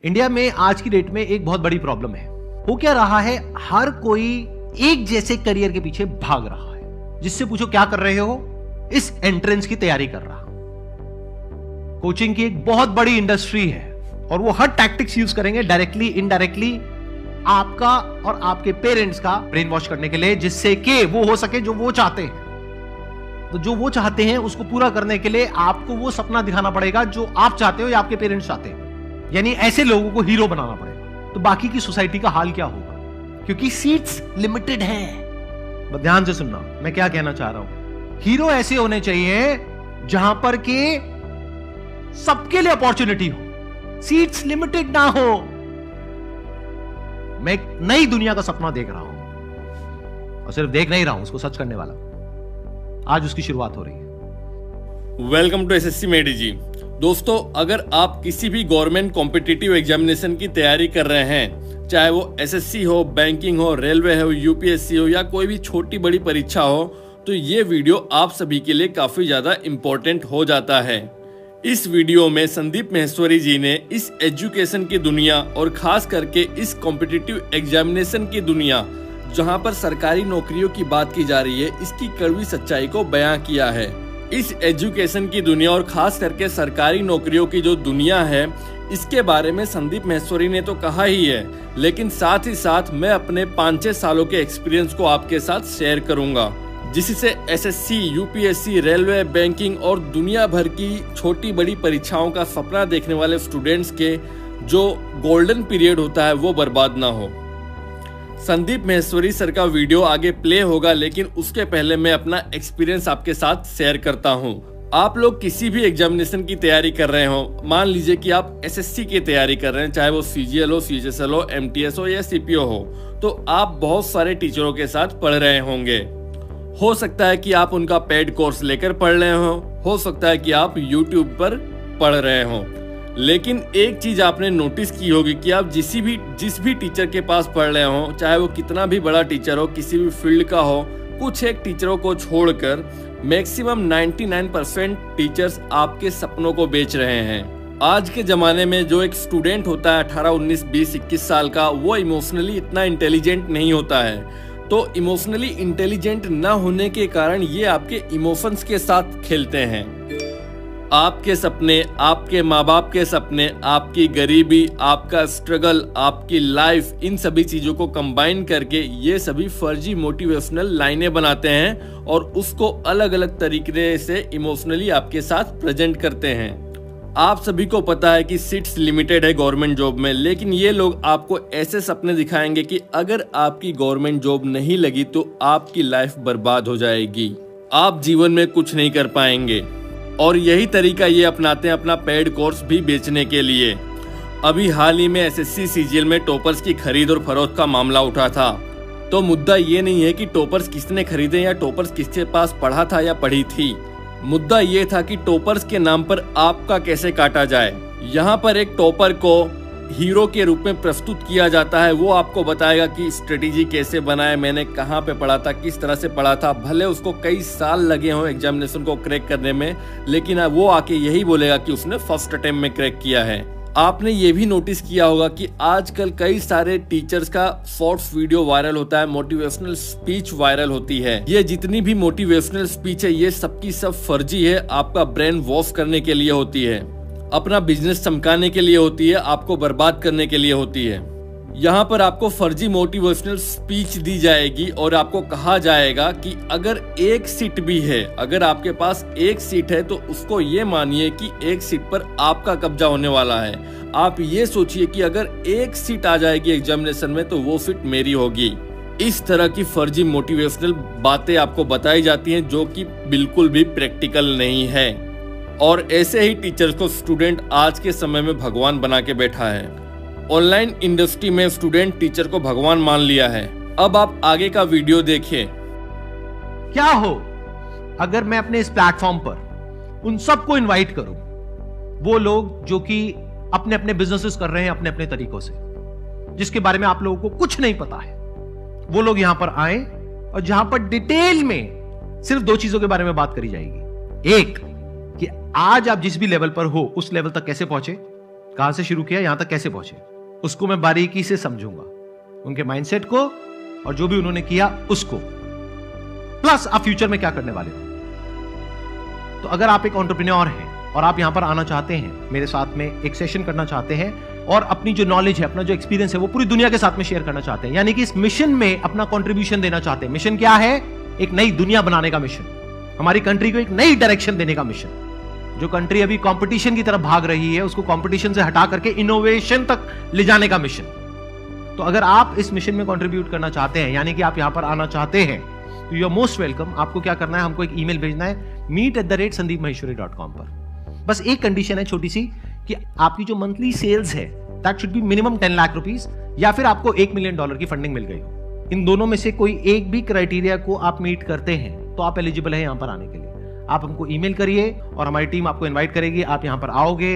India में आज की डेट में एक बहुत बड़ी प्रॉब्लम है। हो क्या रहा है, हर कोई एक जैसे करियर के पीछे भाग रहा है। जिससे पूछो क्या कर रहे हो, इस एंट्रेंस की तैयारी कर रहा। कोचिंग की एक बहुत बड़ी इंडस्ट्री है और वो हर टैक्टिक्स यूज करेंगे डायरेक्टली इनडायरेक्टली आपका और आपके पेरेंट्स का ब्रेन वॉश करने के लिए, जिससे कि वो हो सके जो वो चाहते हैं। तो जो वो चाहते हैं उसको पूरा करने के लिए आपको वो सपना दिखाना पड़ेगा जो आप चाहते हो या आपके पेरेंट्स चाहते हैं। यानी ऐसे लोगों को हीरो बनाना पड़ेगा। तो बाकी की सोसाइटी का हाल क्या होगा, क्योंकि सीट्स लिमिटेड है। ध्यान से सुनना मैं क्या कहना चाह रहा हूं। हीरो ऐसे होने चाहिए जहां पर के सबके लिए अपॉर्चुनिटी हो, सीट्स लिमिटेड ना हो। मैं एक नई दुनिया का सपना देख रहा हूं और सिर्फ देख नहीं रहा हूं, उसको सच करने वाला आज उसकी शुरुआत हो रही है। वेलकम टू एसएससी मेडी जी। दोस्तों, अगर आप किसी भी गवर्नमेंट कॉम्पिटिटिव एग्जामिनेशन की तैयारी कर रहे हैं, चाहे वो एसएससी हो, बैंकिंग हो, रेलवे हो, यूपीएससी हो या कोई भी छोटी बड़ी परीक्षा हो, तो ये वीडियो आप सभी के लिए काफी ज्यादा इम्पोर्टेंट हो जाता है। इस वीडियो में संदीप महेश्वरी जी ने इस एजुकेशन की दुनिया और खास करके इस कॉम्पिटिटिव एग्जामिनेशन की दुनिया जहां पर सरकारी नौकरियों की बात की जा रही है, इसकी कड़वी सच्चाई को बयां किया है। इस एजुकेशन की दुनिया और खास करके सरकारी नौकरियों की जो दुनिया है, इसके बारे में संदीप महेश्वरी ने तो कहा ही है, लेकिन साथ ही साथ मैं अपने 5-6 सालों के एक्सपीरियंस को आपके साथ शेयर करूंगा, जिससे एसएससी, यूपीएससी, रेलवे, बैंकिंग और दुनिया भर की छोटी बड़ी परीक्षाओं का सपना देखने वाले स्टूडेंट्स के जो गोल्डन पीरियड होता है वो बर्बाद ना हो। संदीप महेश्वरी सर का वीडियो आगे प्ले होगा, लेकिन उसके पहले मैं अपना एक्सपीरियंस आपके साथ शेयर करता हूं। आप लोग किसी भी एग्जामिनेशन की तैयारी कर रहे हो, मान लीजिए कि आप एसएससी की तैयारी कर रहे हैं, चाहे वो सीजीएल हो, सीएचएसएल हो, एमटीएस हो या सीपीओ हो, तो आप बहुत सारे टीचरों के साथ पढ़ रहे होंगे। हो सकता है कि आप उनका पेड कोर्स लेकर पढ़ रहे हो सकता है कि आप यूट्यूब पर पढ़ रहे हो। लेकिन एक चीज आपने नोटिस की होगी कि आप जिस भी टीचर के पास पढ़ रहे हो, चाहे वो कितना भी बड़ा टीचर हो, किसी भी फील्ड का हो, कुछ एक टीचरों को छोड़कर मैक्सिमम 99% टीचर्स आपके सपनों को बेच रहे हैं। आज के जमाने में जो एक स्टूडेंट होता है 18, 19, 20, 21 साल का, वो इमोशनली इतना इंटेलिजेंट नहीं होता है। तो इमोशनली इंटेलिजेंट न होने के कारण ये आपके इमोशंस के साथ खेलते हैं। आपके सपने, आपके माँ बाप के सपने, आपकी गरीबी, आपका स्ट्रगल, आपकी लाइफ, इन सभी चीजों को कंबाइन करके ये सभी फर्जी मोटिवेशनल लाइनें बनाते हैं और उसको अलग अलग तरीके से इमोशनली आपके साथ प्रेजेंट करते हैं। आप सभी को पता है कि सीट्स लिमिटेड है गवर्नमेंट जॉब में, लेकिन ये लोग आपको ऐसे सपने दिखाएंगे कि अगर आपकी गवर्नमेंट जॉब नहीं लगी तो आपकी लाइफ बर्बाद हो जाएगी, आप जीवन में कुछ नहीं कर पाएंगे। और यही तरीका ये अपनाते हैं अपना पेड कोर्स भी बेचने के लिए। अभी हाल ही में एसएससी सीजीएल में टॉपर्स की खरीद और फरोख्त का मामला उठा था। तो मुद्दा ये नहीं है कि टॉपर्स किसने खरीदे या टॉपर्स किसके पास पढ़ा था या पढ़ी थी। मुद्दा ये था कि टॉपर्स के नाम पर आपका कैसे काटा जाए। यहाँ पर एक टॉपर को हीरो के रूप में प्रस्तुत किया जाता है। वो आपको बताएगा कि स्ट्रेटेजी कैसे बनाए, मैंने कहाँ पे पढ़ा था, किस तरह से पढ़ा था। भले उसको कई साल लगे हों एग्जामिनेशन को क्रैक करने में, लेकिन वो आके यही बोलेगा कि उसने फर्स्ट अटेम्प्ट में क्रैक किया है। आपने ये भी नोटिस किया होगा कि आजकल कई सारे टीचर्स का शॉर्ट्स वीडियो वायरल होता है, मोटिवेशनल स्पीच वायरल होती है। ये जितनी भी मोटिवेशनल स्पीच है, ये सबकी सब फर्जी है, आपका ब्रेन वॉश करने के लिए होती है, अपना बिजनेस चमकाने के लिए होती है, आपको बर्बाद करने के लिए होती है। यहाँ पर आपको फर्जी मोटिवेशनल स्पीच दी जाएगी और आपको कहा जाएगा कि अगर एक सीट भी है, अगर आपके पास एक सीट है तो उसको ये मानिए कि एक सीट पर आपका कब्जा होने वाला है। आप ये सोचिए कि अगर एक सीट आ जाएगी एग्जामिनेशन में तो वो सीट मेरी होगी। इस तरह की फर्जी मोटिवेशनल बातें आपको बताई जाती हैं जो कि बिल्कुल भी प्रैक्टिकल नहीं है। और ऐसे ही टीचर्स को स्टूडेंट आज के समय में भगवान बना के बैठा है। ऑनलाइन इंडस्ट्री में स्टूडेंट टीचर को भगवान मान लिया है। अब आप आगे का वीडियो देखिए। क्या हो अगर मैं अपने इस प्लेटफॉर्म पर उन सबको इनवाइट करूं, वो लोग जो कि अपने अपने बिजनेसेस कर रहे हैं अपने अपने तरीकों से, जिसके बारे में आप लोगों को कुछ नहीं पता है, वो लोग यहां पर आए और जहां पर डिटेल में सिर्फ दो चीजों के बारे में बात करी जाएगी। एक कि आज आप जिस भी लेवल पर हो उस लेवल तक कैसे पहुंचे, कहां से शुरू किया, यहां तक कैसे पहुंचे, उसको मैं बारीकी से समझूंगा, उनके माइंडसेट को और जो भी उन्होंने किया उसको, प्लस आप फ्यूचर में क्या करने वाले हो। तो अगर आप एक एंटरप्रेन्योर हैं और आप यहां पर आना चाहते हैं, मेरे साथ में एक सेशन करना चाहते हैं और अपनी जो नॉलेज है, अपना जो एक्सपीरियंस है वो पूरी दुनिया के साथ में शेयर करना चाहते हैं, यानी कि इस मिशन में अपना कंट्रीब्यूशन देना चाहते हैं। मिशन क्या है? एक नई दुनिया बनाने का मिशन, हमारी कंट्री को एक नई डायरेक्शन देने का मिशन। जो कंट्री अभी कंपटीशन की तरफ भाग रही है उसको कंपटीशन से हटा करके इनोवेशन तक ले जाने का मिशन। तो अगर आप इस मिशन में कंट्रीब्यूट करना चाहते हैं, यानी कि आप यहां पर आना चाहते हैं, तो यू आर मोस्ट वेलकम। आपको क्या करना है, हमको एक ईमेल भेजना है meet@sandeepmaheshwari.com पर। बस एक कंडीशन है छोटी सी, कि आपकी जो मंथली सेल्स है that should be minimum 10 lakh rupees, या फिर आपको $1 मिलियन की फंडिंग मिल गई हो। इन दोनों में से कोई एक भी क्राइटेरिया को आप मीट करते हैं तो आप एलिजिबल है यहां पर आने के लिए। आप हमको ईमेल करिए और हमारी टीम आपको इनवाइट करेगी, आप यहां पर आओगे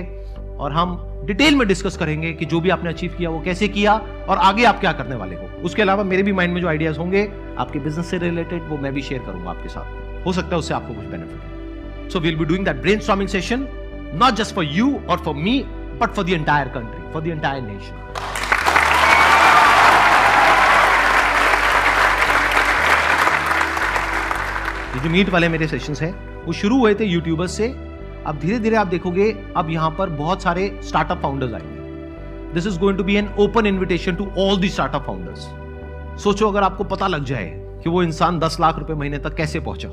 और हम डिटेल में डिस्कस करेंगे कि जो भी आपने अचीव किया वो कैसे किया और आगे आप क्या करने वाले हो। उसके अलावा मेरे भी माइंड में जो आइडियाज होंगे आपके बिजनेस से रिलेटेड, वो मैं भी शेयर करूंगा आपके साथ। हो सकता है उससे आपको कुछ बेनिफिट हो। So we will be doing that brainstorming session, not just for you और for me, but for the entire country, for the entire nation. ये जो मीट वाले मेरे सेशंस हैं वो शुरू हुए थे यूट्यूबर्स से। अब धीरे धीरे आप देखोगे अब यहां पर बहुत सारे स्टार्टअप फाउंडर्स आएंगे। This is going to be an open invitation to all the startup founders. सोचो अगर आपको पता लग जाए कि वो इंसान 10 लाख रुपए महीने तक कैसे पहुंचा,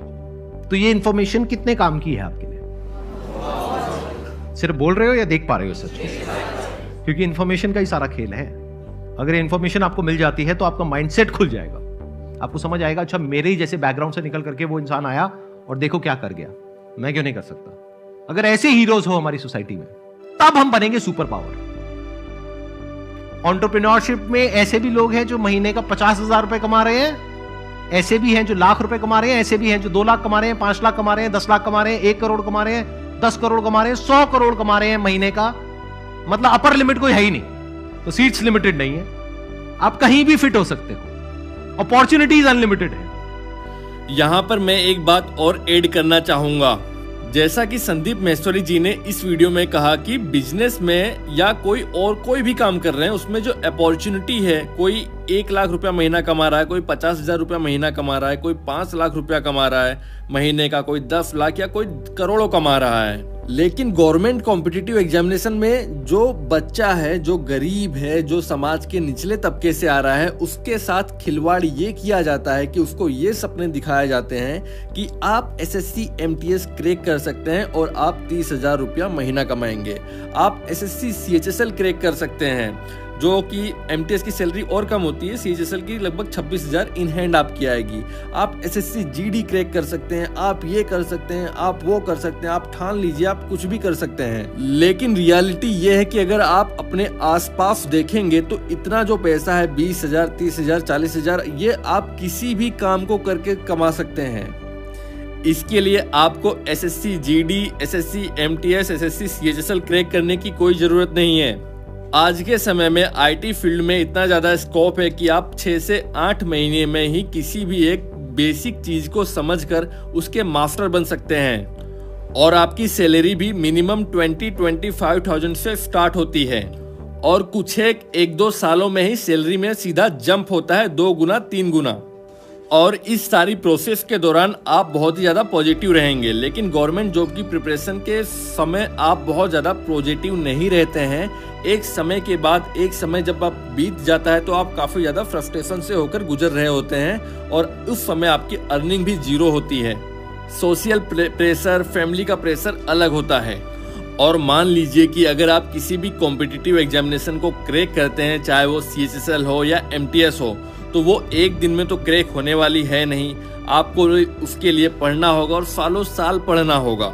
तो ये इंफॉर्मेशन कितने काम की है आपके लिए? सिर्फ बोल रहे हो या देख पा रहे हो सच? क्योंकि इंफॉर्मेशन का ही सारा खेल है। अगर इंफॉर्मेशन आपको मिल जाती है तो आपका माइंडसेट खुल जाएगा, आपको समझ आएगा अच्छा मेरे ही जैसे बैकग्राउंड से निकल करके वो इंसान आया और देखो क्या कर गया, मैं क्यों नहीं कर सकता। अगर ऐसे हीरोज हो हमारी सोसाइटी में तब हम बनेंगे सुपर पावर। एंटरप्रेन्योरशिप में ऐसे भी लोग हैं जो महीने का 50,000 रुपए कमा रहे हैं, ऐसे भी हैं जो लाख रुपए कमा रहे हैं, ऐसे भी हैं जो 2 लाख कमा रहे हैं, 5 लाख कमा रहे हैं, 10 लाख कमा रहे हैं, 1 करोड़ कमा रहे हैं, 10 करोड़ कमा रहे हैं, 100 करोड़ कमा रहे हैं महीने का। मतलब अपर लिमिट कोई है ही नहीं, तो सीट्स लिमिटेड नहीं है, आप कहीं भी फिट हो सकते हो, अपॉर्चुनिटीज अनलिमिटेड है। यहाँ पर मैं एक बात और ऐड करना चाहूंगा। जैसा कि संदीप माहेश्वरी जी ने इस वीडियो में कहा कि बिजनेस में या कोई भी काम कर रहे हैं उसमें जो अपॉर्चुनिटी है, कोई 1 लाख रुपया महीना कमा रहा है, कोई 50,000 रुपया महीना कमा रहा है, कोई 5 लाख रुपया कमा रहा है महीने का, कोई 10 लाख या कोई करोड़ों कमा रहा है। लेकिन गवर्नमेंट कॉम्पिटिटिव एग्जामिनेशन में जो बच्चा है, जो गरीब है, जो समाज के निचले तबके से आ रहा है, उसके साथ खिलवाड़ ये किया जाता है कि उसको ये सपने दिखाए जाते हैं कि आप SSC MTS क्रैक कर सकते हैं और आप 30,000 रुपया महीना कमाएंगे। आप SSC CHSL क्रैक कर सकते हैं, जो कि MTS की सैलरी और कम होती है, CHSL की लगभग 26,000 इन हैंड आपकी आएगी। आप SSC GD क्रैक कर सकते हैं, आप ये कर सकते हैं, आप वो कर सकते हैं, आप ठान लीजिए आप कुछ भी कर सकते हैं। लेकिन रियलिटी ये है कि अगर आप अपने आसपास देखेंगे तो इतना जो पैसा है 20,000, 30,000, 40,000, ये आप किसी भी काम को करके कमा सकते हैं। इसके लिए आपको SSC GD, SSC MTS, SSC CHSL crack करने की कोई जरूरत नहीं है। आज के समय में IT फील्ड में इतना ज़्यादा स्कोप है कि आप 6 से 8 महीने में ही किसी भी एक बेसिक चीज़ को समझकर उसके मास्टर बन सकते हैं और आपकी सैलरी भी मिनिमम 20-25,000 से स्टार्ट होती है और कुछ 1-2 सालों में ही सैलरी में सीधा जंप होता है 2 गुना 3 गुना। और इस सारी प्रोसेस के दौरान आप बहुत ही ज़्यादा पॉजिटिव रहेंगे। लेकिन गवर्नमेंट जॉब की प्रिपरेशन के समय आप बहुत ज़्यादा पॉजिटिव नहीं रहते हैं। एक समय के बाद, एक समय जब आप बीत जाता है तो आप काफ़ी ज़्यादा फ्रस्ट्रेशन से होकर गुजर रहे होते हैं और उस समय आपकी अर्निंग भी जीरो होती है। सोशल प्रेशर, फैमिली का प्रेशर अलग होता है। और मान लीजिए कि अगर आप किसी भी कॉम्पिटिटिव एग्जामिनेशन को क्रैक करते हैं, चाहे वो CHSL हो या MTS हो, तो वो एक दिन में तो क्रैक होने वाली है नहीं। आपको उसके लिए पढ़ना होगा और सालों साल पढ़ना होगा।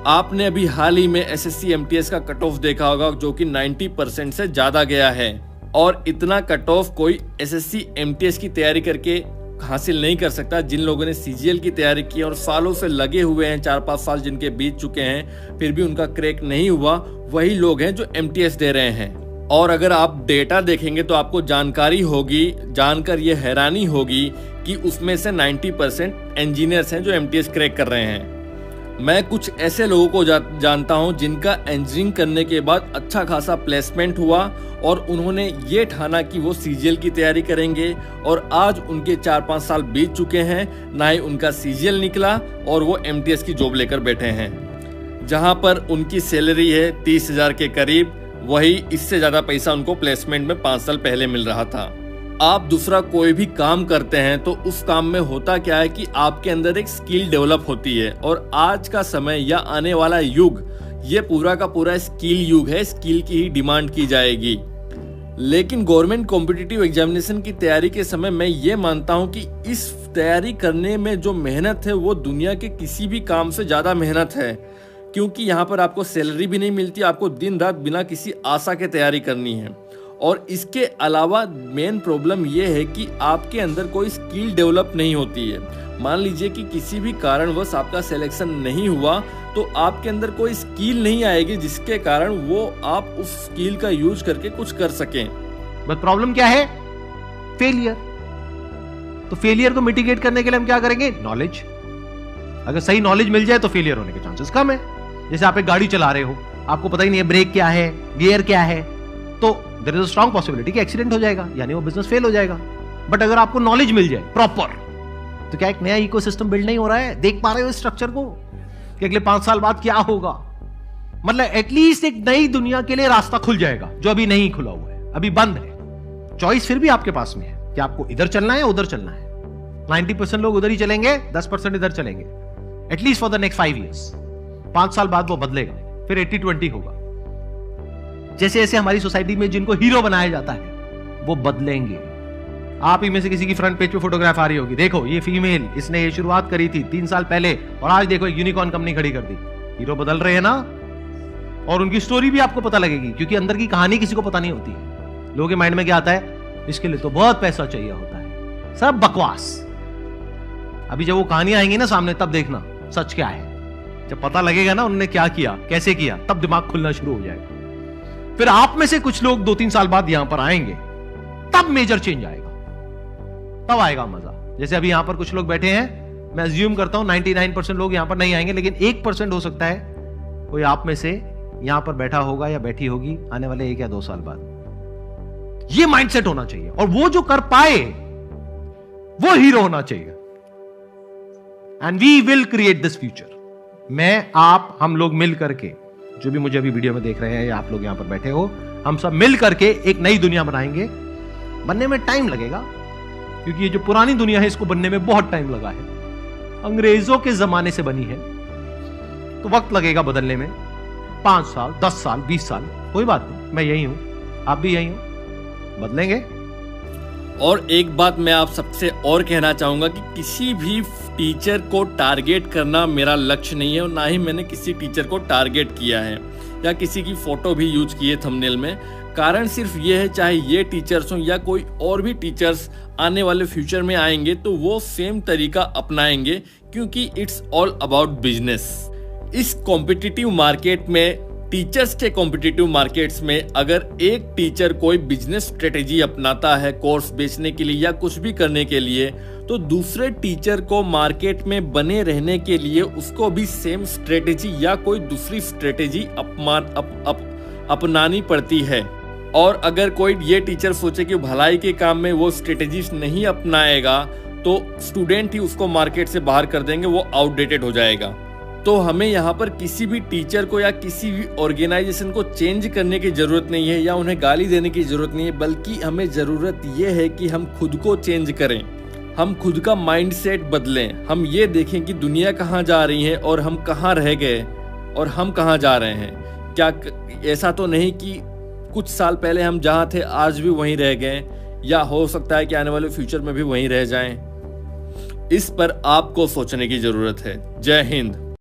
आपने अभी हाल ही में SSC MTS का कट ऑफ देखा होगा जो कि 90% से ज़्यादा गया है और इतना कट ऑफ कोई SSC MTS की तैयारी करके हासिल नहीं कर सकता। जिन लोगों ने CGL की तैयारी की और सालों से लगे हुए हैं, 4-5 साल जिनके बीत चुके हैं, फिर भी उनका क्रैक नहीं हुआ, वही लोग हैं जो MTS दे रहे हैं। और अगर आप डेटा देखेंगे तो आपको जानकारी होगी, जानकर ये हैरानी होगी कि उसमें से 90% इंजीनियर्स हैं जो MTS क्रैक कर रहे हैं। मैं कुछ ऐसे लोगों को जानता हूं जिनका इंजीनियरिंग करने के बाद अच्छा खासा प्लेसमेंट हुआ और उन्होंने ये ठाना कि वो सीजीएल की तैयारी करेंगे और आज उनके 4-5 साल बीत चुके हैं, ना ही उनका सीजीएल निकला और वो एमटीएस की जॉब लेकर बैठे हैं। जहां पर उनकी सैलरी है 30,000 के करीब, वही इससे ज़्यादा पैसा उनको प्लेसमेंट में 5 साल पहले मिल रहा था। आप दूसरा कोई भी काम करते हैं तो उस काम में होता क्या है कि आपके अंदर एक स्किल डेवलप होती है और आज का समय या आने वाला युग ये पूरा का पूरा स्किल युग है, स्किल की ही डिमांड की जाएगी। लेकिन गवर्नमेंट कॉम्पिटिटिव एग्जामिनेशन की तैयारी के समय मैं ये मानता हूँ कि इस तैयारी करने में जो मेहनत है वो दुनिया के किसी भी काम से ज़्यादा मेहनत है, क्योंकि यहाँ पर आपको सैलरी भी नहीं मिलती, आपको दिन रात बिना किसी आशा के तैयारी करनी है। और इसके अलावा मेन प्रॉब्लम ये है कि आपके अंदर कोई स्किल डेवलप नहीं होती है। मान लीजिए कि किसी भी कारणवश आपका सिलेक्शन नहीं हुआ तो आपके अंदर कोई स्किल नहीं आएगी जिसके कारण वो आप उस स्किल का यूज करके कुछ कर सकें। बट प्रॉब्लम क्या है? फेलियर। तो फेलियर को मिटिगेट करने के लिए हम क्या करेंगे? नॉलेज। अगर सही नॉलेज मिल जाए तो फेलियर होने के चांसेस कम है। जैसे आप एक गाड़ी चला रहे हो, आपको पता ही नहीं है ब्रेक क्या है, गियर क्या है, तो there is a strong possibility कि एक्सीडेंट हो जाएगा, यानी वो बिजनेस फेल हो जाएगा। बट अगर आपको नॉलेज मिल जाए प्रॉपर, तो क्या एक नया इकोसिस्टम बिल्ड नहीं हो रहा है? देख पा रहे हो इस स्ट्रक्चर को कि अगले 5 साल बाद क्या होगा? मतलब एटलीस्ट एक नई दुनिया के लिए रास्ता खुल जाएगा जो अभी नहीं खुला हुआ है, अभी बंद है। चॉइस फिर भी आपके पास में है कि आपको इधर चलना है या उधर चलना है। 90% लोग उधर ही चलेंगे, 10% इधर चलेंगे, at least for the next 5 years। 5 साल बाद वो बदलेगा, फिर 80-20 होगा। जैसे जैसे हमारी सोसाइटी में जिनको हीरो बनाया जाता है वो बदलेंगे। आप ही में से किसी की फ्रंट पेज पे फोटोग्राफ आ रही होगी, देखो ये फीमेल, इसने ये शुरुआत करी थी 3 साल पहले और आज देखो एक यूनिकॉर्न कंपनी खड़ी कर दी। हीरो बदल रहे हैं ना, और उनकी स्टोरी भी आपको पता लगेगी, क्योंकि अंदर की कहानी किसी को पता नहीं होती है। लोगों के माइंड में क्या आता है? इसके लिए तो बहुत पैसा चाहिए होता है। सब बकवास। अभी जब वो कहानियां आएंगी ना सामने, तब देखना सच क्या है। जब पता लगेगा ना उन्होंने क्या किया, कैसे किया, तब दिमाग खुलना शुरू हो जाएगा। फिर आप में से कुछ लोग 2-3 साल बाद यहां पर आएंगे, तब मेजर चेंज आएगा, तब आएगा मजा। जैसे अभी यहां पर कुछ लोग बैठे हैं, मैं अज्यूम करता हूं 99% लोग यहां पर नहीं आएंगे, लेकिन 1% हो सकता है कोई आप में से यहां पर बैठा होगा या बैठी होगी आने वाले 1 या 2 साल बाद। यह माइंडसेट होना चाहिए, और वो जो कर पाए वो हीरो होना चाहिए। And we will create this future. मैं, आप, हम लोग मिल करके, जो भी मुझे अभी वीडियो में देख रहे हैं या आप लोग यहां पर बैठे हो, हम सब मिल करके एक नई दुनिया बनाएंगे। बनने में टाइम लगेगा, क्योंकि ये जो पुरानी दुनिया है इसको बनने में बहुत टाइम लगा है। अंग्रेजों के जमाने से बनी है, तो वक्त लगेगा बदलने में। 5 साल, 10 साल, 20 साल, कोई बात नहीं। मैं यही हूं, आप भी यही हो, बदलेंगे। और एक बात मैं आप सबसे और कहना चाहूंगा कि किसी भी टीचर को टारगेट करना मेरा लक्ष्य नहीं है, और ना ही मैंने किसी टीचर को टारगेट किया है या किसी की फोटो भी यूज की है थंबनेल में। कारण सिर्फ ये है, चाहे ये टीचर्स हों या कोई और भी टीचर्स आने वाले फ्यूचर में आएंगे तो वो सेम तरीका अपनाएंगे, क्योंकि इट्स ऑल अबाउट बिजनेस। इस कॉम्पिटिटिव मार्केट में, टीचर्स के कॉम्पिटिटिव मार्केट्स में, अगर एक टीचर कोई बिजनेस स्ट्रेटेजी अपनाता है कोर्स बेचने के लिए या कुछ भी करने के लिए, तो दूसरे टीचर को मार्केट में बने रहने के लिए उसको भी सेम स्ट्रेटेजी या कोई दूसरी स्ट्रेटेजी अपनानी पड़ती है। और अगर कोई ये टीचर सोचे कि भलाई के काम में वो स्ट्रेटेजीज नहीं अपनाएगा तो स्टूडेंट ही उसको मार्केट से बाहर कर देंगे, वो आउटडेटेड हो जाएगा। तो हमें यहाँ पर किसी भी टीचर को या किसी भी ऑर्गेनाइजेशन को चेंज करने की जरूरत नहीं है या उन्हें गाली देने की जरूरत नहीं है, बल्कि हमें जरूरत यह है कि हम खुद को चेंज करें, हम खुद का माइंडसेट बदलें। हम ये देखें कि दुनिया कहाँ जा रही है और हम कहाँ रह गए और हम कहाँ जा रहे हैं। क्या ऐसा तो नहीं कि कुछ साल पहले हम जहाँ थे आज भी वहीं रह गए, या हो सकता है कि आने वाले फ्यूचर में भी वहीं रह जाएं। इस पर आपको सोचने की जरूरत है। जय हिंद।